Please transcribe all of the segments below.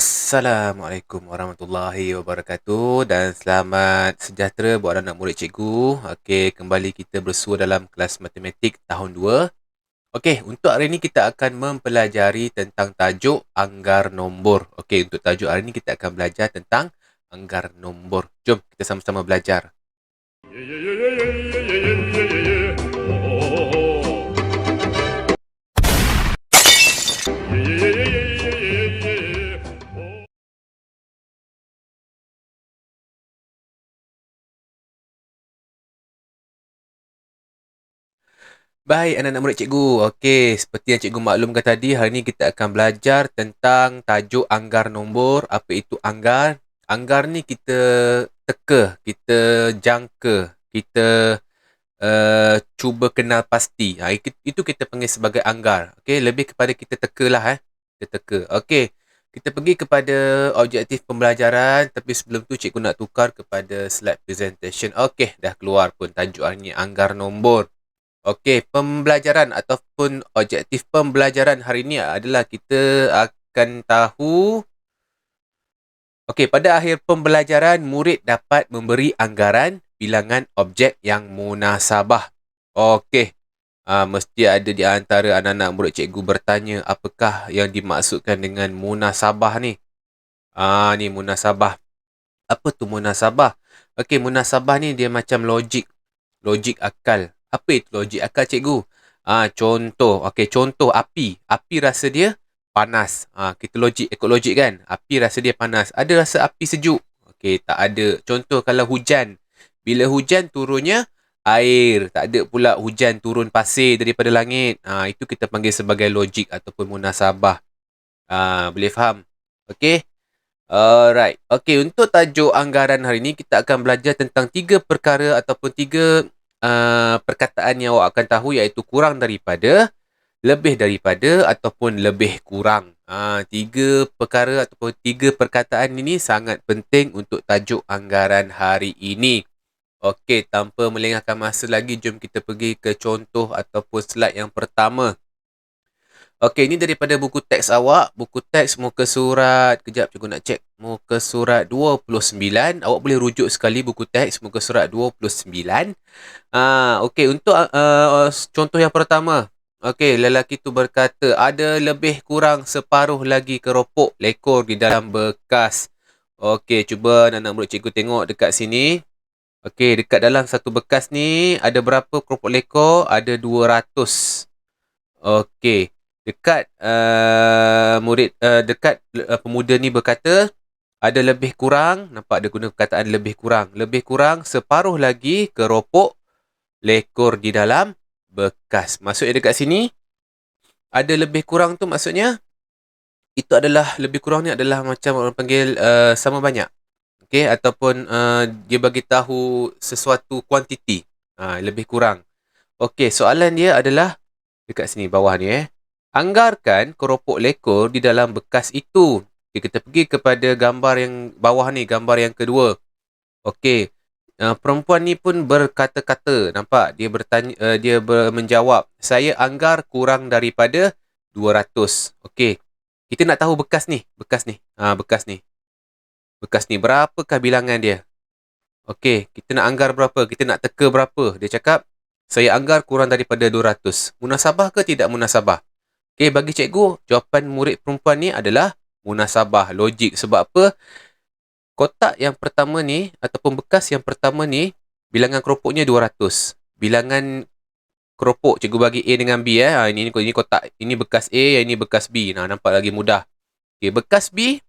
Assalamualaikum warahmatullahi wabarakatuh dan selamat sejahtera buat anak murid cikgu. Okey, kembali kita bersua dalam kelas matematik tahun 2. Okey, untuk hari ini kita akan mempelajari tentang tajuk anggar nombor. Okey, untuk tajuk hari ini kita akan belajar tentang anggar nombor. Jom kita sama-sama belajar. Baik, anak-anak murid cikgu. Okey, seperti yang cikgu maklumkan tadi, hari ini kita akan belajar tentang tajuk anggar nombor. Apa itu anggar? Anggar ni kita teka, kita jangka, kita cuba kenal pasti. Itu kita panggil sebagai anggar. Okey, lebih kepada kita teka lah. Kita teka. Okey, kita pergi kepada objektif pembelajaran. Tapi sebelum tu cikgu nak tukar kepada slide presentation. Okey, dah keluar pun tajuk hari ni, anggar nombor. Okey, pembelajaran ataupun objektif pembelajaran hari ini adalah kita akan tahu. Okey, pada akhir pembelajaran, murid dapat memberi anggaran bilangan objek yang munasabah. Okey, mesti ada di antara anak-anak murid cikgu bertanya apakah yang dimaksudkan dengan munasabah ni. Ni munasabah. Apa tu munasabah? Okey, munasabah ni dia macam logik akal. Apa itu logik akal, cikgu? Contoh. Okey, contoh api. Api rasa dia panas. Kita ikut logik kan? Api rasa dia panas. Ada rasa api sejuk? Okey, tak ada. Contoh kalau hujan. Bila hujan turunnya air. Tak ada pula hujan turun pasir daripada langit. Itu kita panggil sebagai logik ataupun munasabah. Boleh faham? Okey. Alright. Okey, untuk tajuk anggaran hari ini kita akan belajar tentang 3 perkara ataupun 3 perkataan yang awak akan tahu, iaitu kurang daripada, lebih daripada ataupun lebih kurang. 3 perkara ataupun 3 perkataan ini sangat penting untuk tajuk anggaran hari ini. Okey, tanpa melengahkan masa lagi, jom kita pergi ke contoh ataupun slide yang pertama. Okey, ini daripada buku teks awak. Buku teks muka surat, kejap cikgu nak cek. Muka surat 29. Awak boleh rujuk sekali buku teks muka surat 29. Okey, untuk contoh yang pertama. Okey, lelaki tu berkata, ada lebih kurang separuh lagi keropok lekor di dalam bekas. Okey, cuba anak-anak murid cikgu tengok dekat sini. Okey, dekat dalam satu bekas ni, ada berapa keropok lekor? Ada 200. Okey. Dekat pemuda ni berkata, ada lebih kurang, nampak dia guna perkataan lebih kurang. Lebih kurang separuh lagi keropok lekor di dalam bekas. Maksudnya dekat sini, ada lebih kurang tu maksudnya, itu adalah, lebih kurang ni adalah macam orang panggil sama banyak. Okey, ataupun dia bagi tahu sesuatu kuantiti. Lebih kurang. Okey, soalan dia adalah dekat sini bawah ni. Anggarkan keropok lekor di dalam bekas itu. Okay, kita pergi kepada gambar yang bawah ni, gambar yang kedua. Okey, perempuan ni pun berkata-kata. Nampak? Dia bertanya, menjawab, saya anggar kurang daripada 200. Okey, kita nak tahu bekas ni. Bekas ni. Bekas ni, berapakah bilangan dia? Okey, kita nak anggar berapa? Kita nak teka berapa? Dia cakap, saya anggar kurang daripada 200. Munasabah ke tidak munasabah? Okey, bagi cikgu, jawapan murid perempuan ni adalah munasabah, logik. Sebab apa? Kotak yang pertama ni, ataupun bekas yang pertama ni, bilangan keropoknya 200. Bilangan keropok, cikgu bagi A dengan B. Ini kotak, ini bekas A, ini bekas B. Nampak lagi mudah. Okey, bekas B,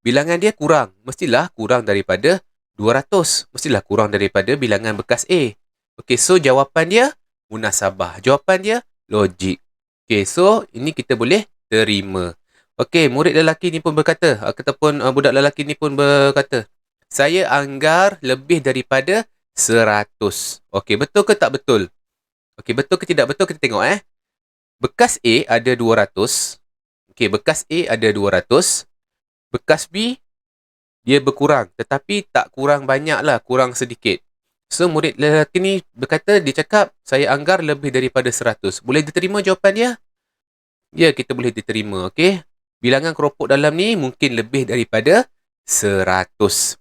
bilangan dia kurang. Mestilah kurang daripada 200. Mestilah kurang daripada bilangan bekas A. Okey, so jawapan dia munasabah. Jawapan dia logik. Okey, so ini kita boleh terima. Okey, murid lelaki ni pun berkata, ataupun budak lelaki ni pun berkata, saya anggar lebih daripada 100. Okey, betul ke tak betul? Okey, betul ke tidak betul? Kita tengok. Bekas A ada 200. Okey, bekas A ada 200. Bekas B, dia berkurang. Tetapi tak kurang banyak lah, kurang sedikit. So, murid lelaki ni berkata, dia cakap, saya anggar lebih daripada 100. Boleh diterima jawapan dia? Ya, kita boleh diterima, okey? Bilangan keropok dalam ni mungkin lebih daripada 100.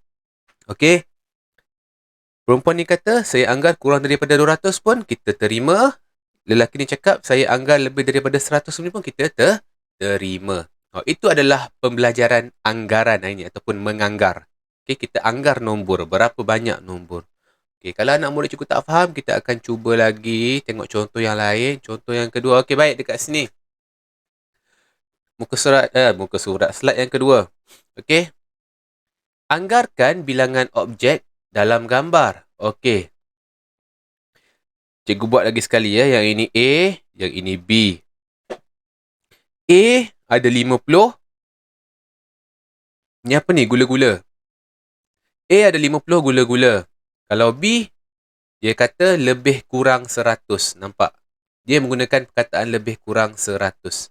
Okey. Perempuan ni kata, saya anggar kurang daripada 200 pun kita terima. Lelaki ni cakap, saya anggar lebih daripada 100 ni pun kita terima. Itu adalah pembelajaran anggaran hari ni ataupun menganggar. Okey, kita anggar nombor. Berapa banyak nombor. Okey, kalau anak murid cikgu tak faham, kita akan cuba lagi tengok contoh yang lain. Contoh yang kedua. Okey, baik dekat sini. Muka surat slide yang kedua. Okey. Anggarkan bilangan objek dalam gambar. Okey. Cikgu buat lagi sekali ya. Yang ini A, yang ini B. A ada 50. Ni apa ni? Gula-gula. A ada 50 gula-gula. Kalau B, dia kata lebih kurang 100. Nampak? Dia menggunakan perkataan lebih kurang 100.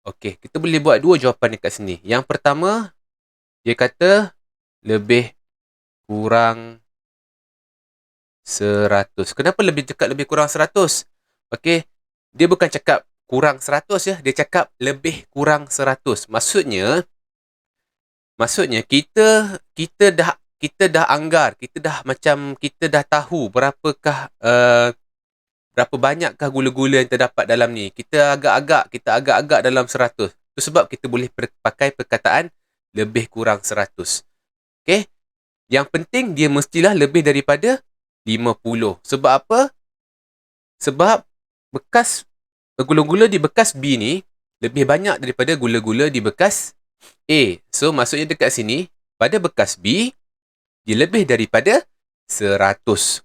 Okey, kita boleh buat dua jawapan dekat sini. Yang pertama, dia kata lebih kurang 100. Kenapa cakap lebih kurang 100? Okey, dia bukan cakap kurang 100 ya. Dia cakap lebih kurang 100. Maksudnya kita dah anggar, kita dah tahu berapa banyakkah gula-gula yang terdapat dalam ni. Kita agak-agak dalam 100. Itu sebab kita boleh pakai perkataan lebih kurang 100. Okey? Yang penting dia mestilah lebih daripada 50. Sebab apa? Sebab bekas gula-gula di bekas B ni lebih banyak daripada gula-gula di bekas A. So, maksudnya dekat sini, pada bekas B, dia lebih daripada 100.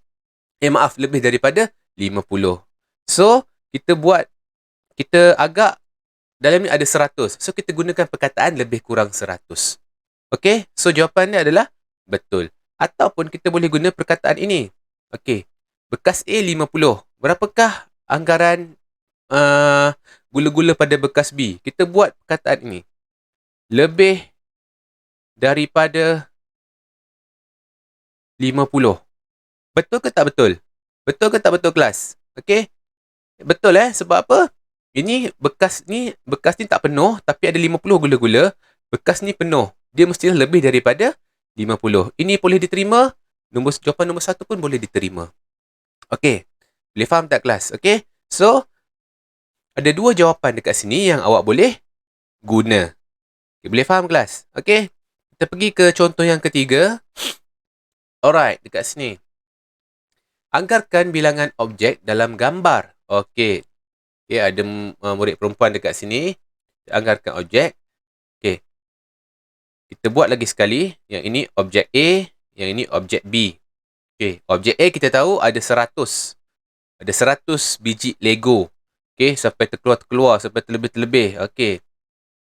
Lebih daripada 50. So, kita agak, dalam ni ada 100. So, kita gunakan perkataan lebih kurang 100. Okey, so jawapan ni adalah betul. Ataupun kita boleh guna perkataan ini. Okey, bekas A 50. Berapakah anggaran gula-gula pada bekas B? Kita buat perkataan ini. Lebih daripada 50. Betul ke tak betul? Betul ke tak betul kelas? Okey? Betul sebab apa? Bekas ni tak penuh tapi ada 50 gula-gula. Bekas ni penuh. Dia mestilah lebih daripada 50. Ini boleh diterima. Jawapan nombor 1 pun boleh diterima. Okey. Boleh faham tak kelas? Okey. So, ada dua jawapan dekat sini yang awak boleh guna. Okay, boleh faham kelas? Okey. Kita pergi ke contoh yang ketiga. Alright, dekat sini. Anggarkan bilangan objek dalam gambar. Okey. Okay, ada murid perempuan dekat sini. Anggarkan objek. Okey. Kita buat lagi sekali. Yang ini objek A. Yang ini objek B. Okey. Objek A kita tahu ada 100. Ada 100 biji Lego. Okey. Sampai terkeluar. Sampai terlebih-terlebih. Okey.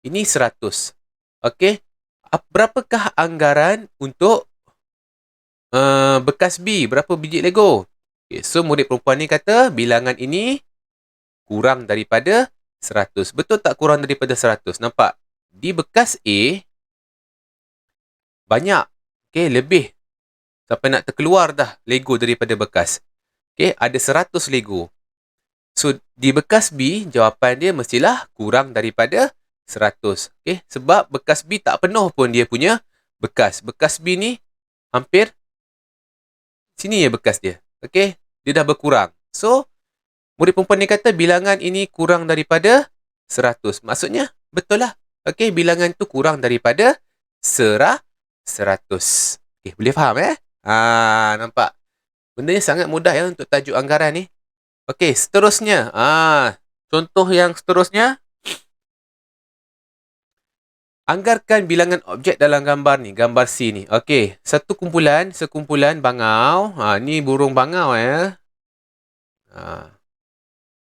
Ini 100. Okey. Berapakah anggaran untuk bekas B? Berapa biji Lego? Okay, so, murid perempuan ni kata bilangan ini kurang daripada 100. Betul tak kurang daripada 100? Nampak? Di bekas A, banyak. Okay, lebih. Sampai nak terkeluar dah Lego daripada bekas. Okay, ada 100 Lego. So, di bekas B, jawapan dia mestilah kurang daripada 100. Okay, sebab bekas B tak penuh pun dia punya bekas. Bekas B ni hampir sini ya bekas dia. Okey, dia dah berkurang. So, murid perempuan ni kata bilangan ini kurang daripada 100. Maksudnya, betul lah. Okey, bilangan tu kurang daripada 100. Okey, boleh faham nampak? Benda ni sangat mudah ya untuk tajuk anggaran ni. Okey, seterusnya. Contoh yang seterusnya. Anggarkan bilangan objek dalam gambar ni, gambar C ni. Okey, sekumpulan bangau. Ni burung bangau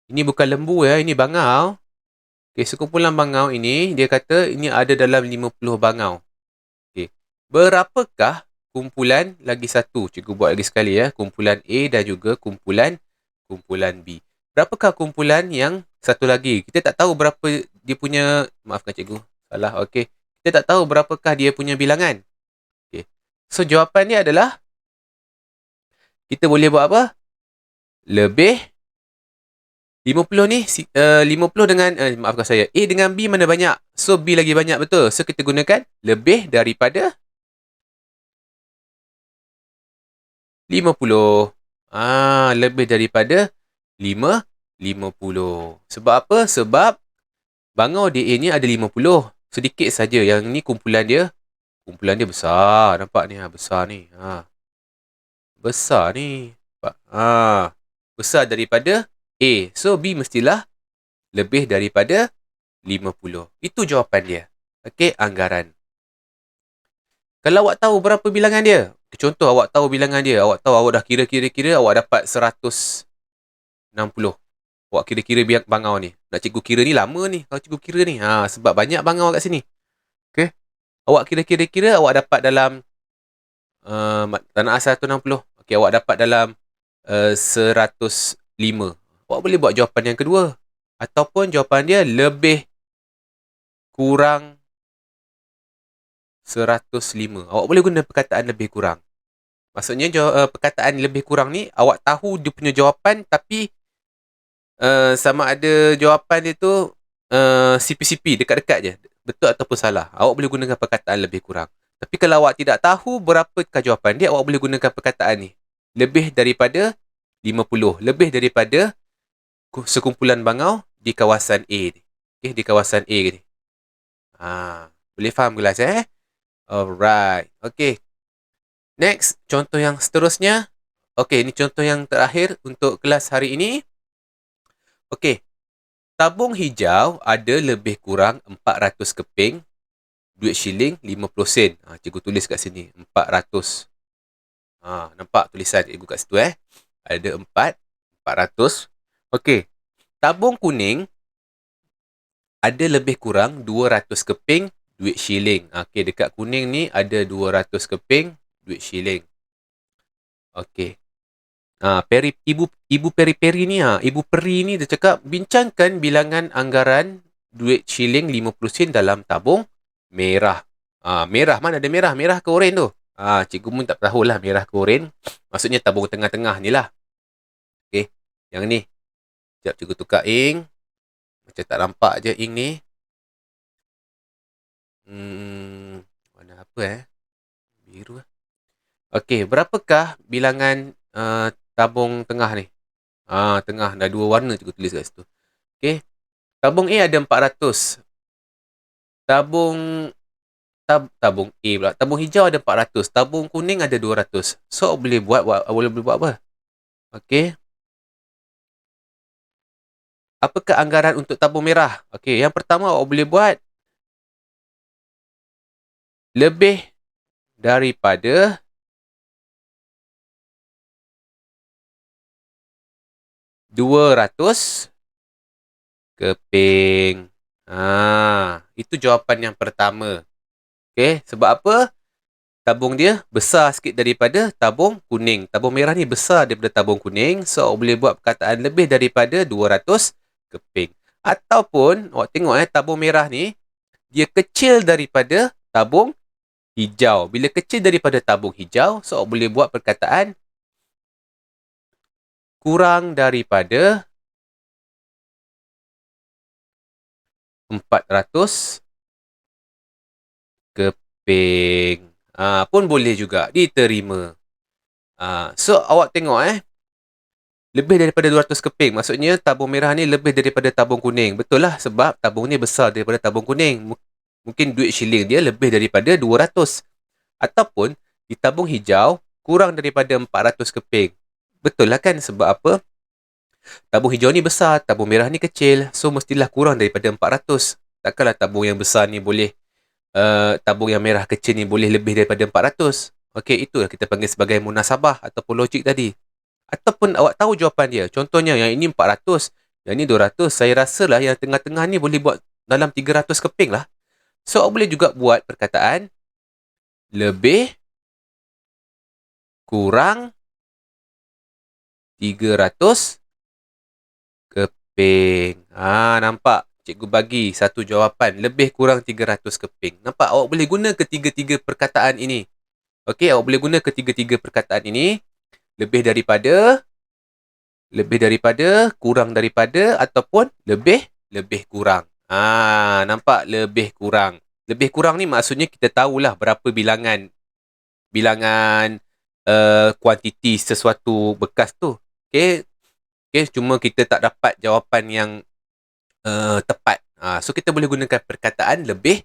Ini bukan lembu ini bangau. Okey, sekumpulan bangau ini, dia kata ini ada dalam 50 bangau. Okey, berapakah kumpulan lagi satu? Cikgu buat lagi sekali kumpulan A dan juga kumpulan B. Berapakah kumpulan yang satu lagi? Kita tak tahu berapa dia punya, maafkan cikgu. Salah, okey. Kita tak tahu berapakah dia punya bilangan. Okay. So, jawapan ni adalah kita boleh buat apa? Lebih 50 ni, 50 dengan, maafkan saya, A dengan B mana banyak? So, B lagi banyak, betul. So, kita gunakan lebih daripada 50. Lebih daripada 50. Sebab apa? Sebab bangau di A ni ada 50. Sedikit saja. Yang ni kumpulan dia. Kumpulan dia besar. Nampak ni? Besar ni. Besar ni. Besar daripada A. So, B mestilah lebih daripada 50. Itu jawapan dia. Okey, anggaran. Kalau awak tahu berapa bilangan dia? Contoh awak tahu bilangan dia. Awak tahu awak dah kira-kira awak dapat 160. Awak kira-kira bangau ni. Nak cikgu kira ni lama ni. Kalau cikgu kira ni. Sebab banyak bangau kat sini. Okey. Awak kira-kira awak dapat dalam tanah asal 160. Okey, awak dapat dalam 105. Awak boleh buat jawapan yang kedua. Ataupun jawapan dia lebih kurang 105. Awak boleh guna perkataan lebih kurang. Maksudnya perkataan lebih kurang ni awak tahu dia punya jawapan tapi sama ada jawapan dia tu CP-CP dekat-dekat je. Betul ataupun salah. Awak boleh gunakan perkataan lebih kurang. Tapi kalau awak tidak tahu berapakah jawapan dia, awak boleh gunakan perkataan ni. Lebih daripada 50. Lebih daripada sekumpulan bangau di kawasan A ni. Okay, di kawasan A ni. Boleh faham kelas Alright. Okay. Next, contoh yang seterusnya. Okay, ini contoh yang terakhir untuk kelas hari ini. Okay. Tabung hijau ada lebih kurang 400 keping duit shilling 50 sen. Cikgu tulis kat sini. 400. Nampak tulisan cikgu kat situ Ada 400. Okey. Tabung kuning ada lebih kurang 200 keping duit shilling. Okey, dekat kuning ni ada 200 keping duit shilling. Okey. Ibu Peri-Peri ni, Ibu Peri ni dia cakap, bincangkan bilangan anggaran duit shilling 50 sen dalam tabung merah. Merah, mana ada merah? Merah ke oren tu? Cikgu pun tak tahulah merah ke oren. Maksudnya tabung tengah-tengah ni lah. Okey, yang ni. Sekejap cikgu tukar ink. Macam tak nampak je ink ni. Warna apa biru. Okey, berapakah bilangan tabung tengah ni? Tengah dah dua warna cikgu tulis kat situ. Okey. Tabung A ada 400. Tabung A pula. Tabung hijau ada 400. Tabung kuning ada 200. So, boleh buat apa? Okey. Apakah anggaran untuk tabung merah? Okey, yang pertama awak boleh buat lebih daripada 200 keping. Itu jawapan yang pertama. Okey, sebab apa? Tabung dia besar sikit daripada tabung kuning. Tabung merah ni besar daripada tabung kuning. So, awak boleh buat perkataan lebih daripada 200 keping. Ataupun, awak tengok tabung merah ni, dia kecil daripada tabung hijau. Bila kecil daripada tabung hijau, so awak boleh buat perkataan kurang daripada 400 keping. Pun boleh juga diterima. So, awak tengok lebih daripada 200 keping. Maksudnya, tabung merah ni lebih daripada tabung kuning. Betul lah, sebab tabung ni besar daripada tabung kuning. Mungkin duit shilling dia lebih daripada 200. Ataupun, di tabung hijau, kurang daripada 400 keping. Betul lah kan? Sebab apa? Tabung hijau ni besar, tabung merah ni kecil. So, mestilah kurang daripada 400. Takkanlah tabung yang besar ni boleh, tabung yang merah kecil ni boleh lebih daripada 400. Okey, itulah kita panggil sebagai munasabah ataupun logik tadi. Ataupun awak tahu jawapan dia. Contohnya, yang ini 400, yang ini 200. Saya rasalah yang tengah-tengah ni boleh buat dalam 300 keping lah. So, awak boleh juga buat perkataan lebih kurang 300 keping. Nampak? Cikgu bagi satu jawapan. Lebih kurang 300 keping. Nampak? Awak boleh guna ketiga-tiga perkataan ini. Okey, awak boleh guna ketiga-tiga perkataan ini. Lebih daripada lebih daripada, kurang daripada, ataupun lebih kurang. Nampak? Lebih kurang. Lebih kurang ni maksudnya kita tahulah berapa bilangan kuantiti sesuatu bekas tu. Okay? Okay, cuma kita tak dapat jawapan yang tepat. So, kita boleh gunakan perkataan lebih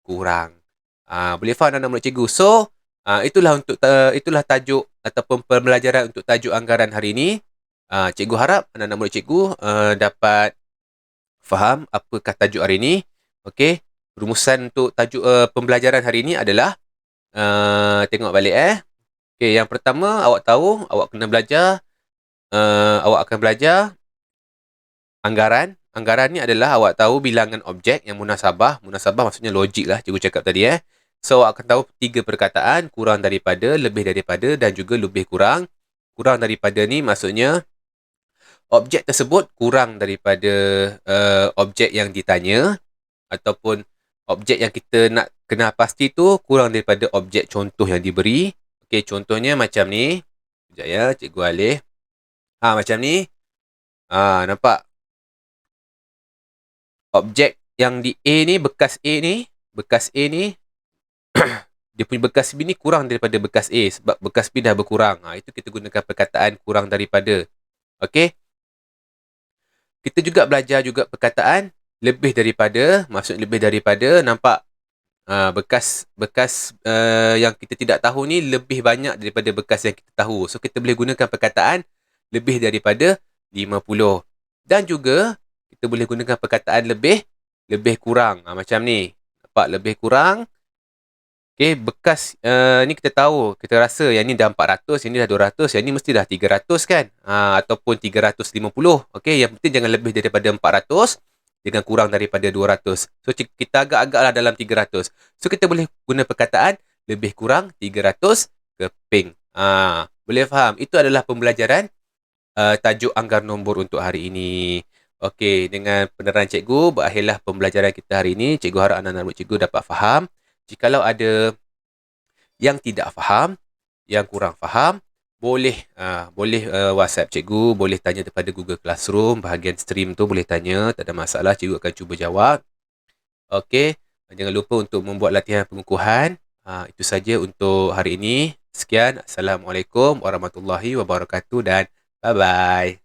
kurang. Boleh faham anak murid cikgu? So, itulah tajuk ataupun pembelajaran untuk tajuk anggaran hari ini. Cikgu harap anak-anak murid cikgu dapat faham apakah tajuk hari ini. Okey, rumusan untuk tajuk pembelajaran hari ini adalah tengok balik. Okey, yang pertama awak tahu awak kena belajar awak akan belajar anggaran. Anggaran ni adalah awak tahu bilangan objek yang munasabah. Munasabah maksudnya logik lah cikgu cakap tadi. So, awak akan tahu 3 perkataan, kurang daripada, lebih daripada dan juga lebih kurang. Kurang daripada ni maksudnya objek tersebut kurang daripada objek yang ditanya ataupun objek yang kita nak kenal pasti tu kurang daripada objek contoh yang diberi. Okey, contohnya macam ni. Sekejap ya, cikgu alih. Macam ni. Nampak? Objek yang di A ni, bekas A ni, dia punya bekas B ni kurang daripada bekas A sebab bekas B dah berkurang. Itu kita gunakan perkataan kurang daripada. Okey? Kita juga belajar juga perkataan lebih daripada, maksud lebih daripada, nampak? Bekas yang kita tidak tahu ni lebih banyak daripada bekas yang kita tahu. So, kita boleh gunakan perkataan lebih daripada 50. Dan juga, kita boleh gunakan perkataan lebih kurang. Macam ni. Nampak? Lebih kurang. Okay, bekas ni kita tahu, kita rasa yang ni dah 400, yang ni dah 200, yang ni mesti dah 300 kan? Ataupun 350. Okay, yang penting jangan lebih daripada 400, jangan kurang daripada 200. So, kita agak-agaklah dalam 300. So, kita boleh guna perkataan lebih kurang 300 keping. Boleh faham? Itu adalah pembelajaran tajuk anggar nombor untuk hari ini. Okey, dengan penerangan cikgu, berakhirlah pembelajaran kita hari ini. Cikgu harap anak-anak murid cikgu dapat faham. Jikalau ada yang tidak faham, yang kurang faham, boleh WhatsApp cikgu, boleh tanya daripada Google Classroom, bahagian stream tu boleh tanya, tak ada masalah, cikgu akan cuba jawab. Okey, jangan lupa untuk membuat latihan pengukuhan. Itu saja untuk hari ini. Sekian, Assalamualaikum warahmatullahi wabarakatuh dan bye-bye.